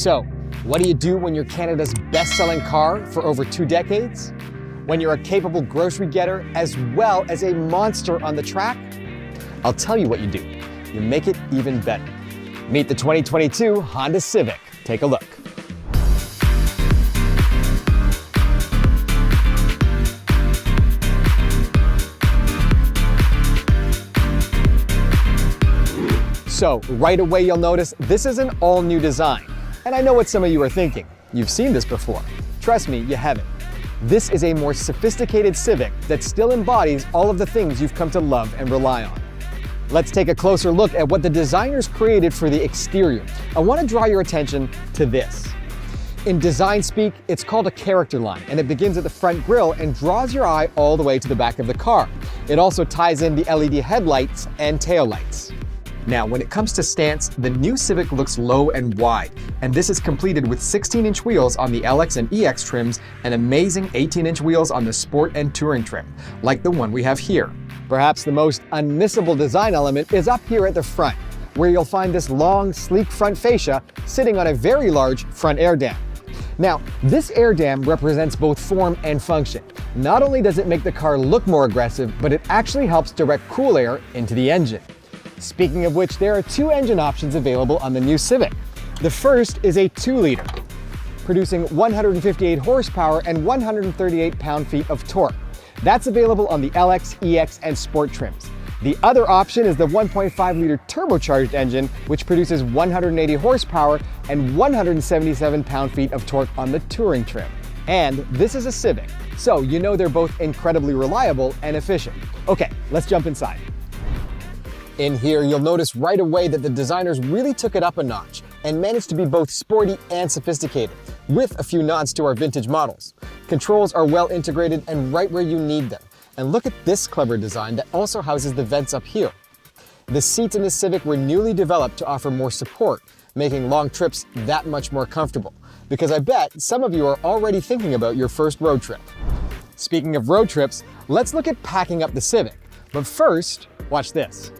So, what do you do when you're Canada's best-selling car for over 2 decades? When you're a capable grocery getter as well as a monster on the track? I'll tell you what you do. You make it even better. Meet the 2022 Honda Civic. Take a look. So, right away you'll notice this is an all-new design. And I know what some of you are thinking. You've seen this before. Trust me, you haven't. This is a more sophisticated Civic that still embodies all of the things you've come to love and rely on. Let's take a closer look at what the designers created for the exterior. I want to draw your attention to this. In design speak, it's called a character line, and it begins at the front grille and draws your eye all the way to the back of the car. It also ties in the LED headlights and taillights. Now, when it comes to stance, the new Civic looks low and wide, and this is completed with 16-inch wheels on the LX and EX trims and amazing 18-inch wheels on the Sport and Touring trim, like the one we have here. Perhaps the most unmissable design element is up here at the front, where you'll find this long, sleek front fascia sitting on a very large front air dam. Now, this air dam represents both form and function. Not only does it make the car look more aggressive, but it actually helps direct cool air into the engine. Speaking of which, there are 2 engine options available on the new Civic. The first is a 2-liter, producing 158 horsepower and 138 pound-feet of torque. That's available on the LX, EX, and Sport trims. The other option is the 1.5-liter turbocharged engine, which produces 180 horsepower and 177 pound-feet of torque on the Touring trim. And this is a Civic, so you know they're both incredibly reliable and efficient. Okay, let's jump inside. In here, you'll notice right away that the designers really took it up a notch and managed to be both sporty and sophisticated, with a few nods to our vintage models. Controls are well integrated and right where you need them. And look at this clever design that also houses the vents up here. The seats in the Civic were newly developed to offer more support, making long trips that much more comfortable. Because I bet some of you are already thinking about your first road trip. Speaking of road trips, let's look at packing up the Civic. But first, watch this.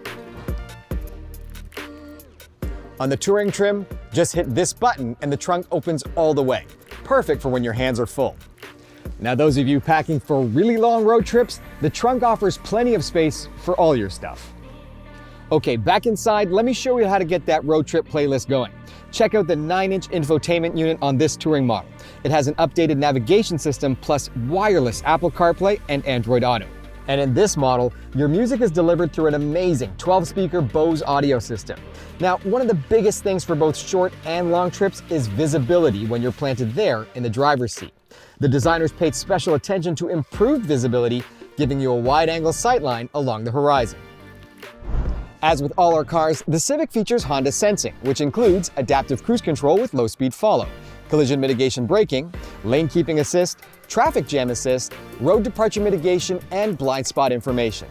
On the Touring trim, just hit this button and the trunk opens all the way. Perfect for when your hands are full. Now, those of you packing for really long road trips, the trunk offers plenty of space for all your stuff. Okay, back inside, let me show you how to get that road trip playlist going. Check out the 9-inch infotainment unit on this Touring model. It has an updated navigation system plus wireless Apple CarPlay and Android Auto. And in this model, your music is delivered through an amazing 12-speaker Bose audio system. Now, one of the biggest things for both short and long trips is visibility when you're planted there in the driver's seat. The designers paid special attention to improved visibility, giving you a wide-angle sightline along the horizon. As with all our cars, the Civic features Honda Sensing, which includes adaptive cruise control with low-speed follow, collision mitigation braking, lane keeping assist, traffic jam assist, road departure mitigation, and blind spot information.